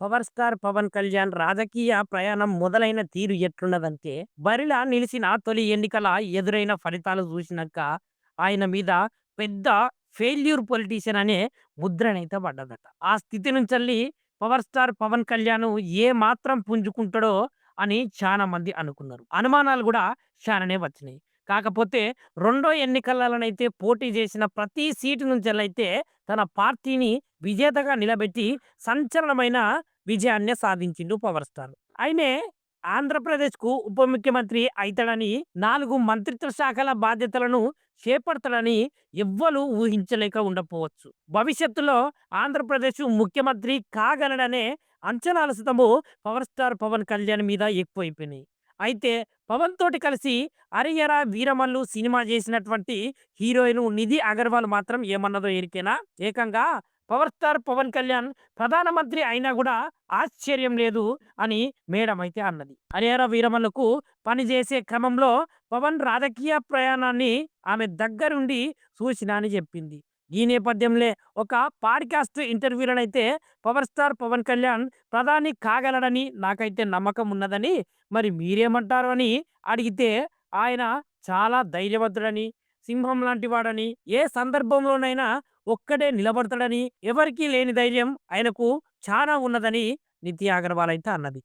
Power star Pawan Kalyan రాజకీయ ప్రయాణం మొదలైన తీరు ఎట్లున్నదంటే, బరిలా నిలిచిన తొలి ఎన్నికల ఎదురైన ఫలితాలు చూసినాక ఆయన మీద పెద్ద ఫెయిల్యూర్ పొలిటీషియన్ అనే ముద్రనైతే పడ్డదట. ఆ స్థితి నుంచెల్లి పవర్ స్టార్ పవన్ కళ్యాణ్ ఏ మాత్రం పుంజుకుంటాడో అని చాలా మంది అనుకున్నారు. అనుమానాలు గూడా చాలానే వచ్చినాయి. కాకపోతే రెండో ఎన్నికలలోనైతే పోటీ చేసిన ప్రతి సీటు నుంచెల్లైతే తన పార్టీని విజేతగా నిలబెట్టి సంచలనమైన విజయాన్నే సాధించిండు 'పవర్ స్టార్'. ఆయనే ఆంధ్రప్రదేశ్‌కు ఉప ముఖ్యమంత్రి అయితాడని, 4 మంత్రిత్వ శాఖల బాధ్యతలను చేపడతాడని ఎవ్వలు ఊహించలేక ఉండపోవచ్చు. భవిష్యత్తులో ఆంధ్రప్రదేశ్ ముఖ్యమంత్రి కాగలడనే అంచనాలు సైతము 'పవర్ స్టార్ పవన్ కళ్యాణ్' మీద ఎక్కువైపోయినాయి. అయితే పవన్ తోటి కలిసి 'హరిహర వీరమల్లు' సినిమా చేసినటువంటి హీరోయిన్ నిధి అగర్వాల్ మాత్రం ఏమన్నదో ఎరికేనా? ఏకంగా పవర్ స్టార్ పవన్ కళ్యాణ్ ప్రధానమంత్రి అయినా గూడా ఆశ్చర్యం లేదు అని మేడమ్ అయితే అన్నది. 'హరిహర వీరమల్లు'కు పనిచేసే క్రమంలో పవన్ రాజకీయ ప్రయాణాన్ని ఆమె దగ్గరుండి చూసినా అని చెప్పింది. ఈ నేపథ్యంలో ఒక పాడ్‌కాస్ట్ ఇంటర్వ్యూలోనైతే పవర్ స్టార్ పవన్ కళ్యాణ్ ప్రధాని కాగలడని నాకైతే నమ్మకం ఉన్నదని, మరి మీరేమంటారు అని అడిగితే ఆయన చాలా ధైర్యవంతుడని, సింహం లాంటి వాడని, ఏ సందర్భంలోనైనా ఒక్కడే నిలబడతాడని, ఎవరికీ లేని ధైర్యం ఆయనకు చానా ఉన్నదని నితి అగర్వాల్ అయితే అన్నది.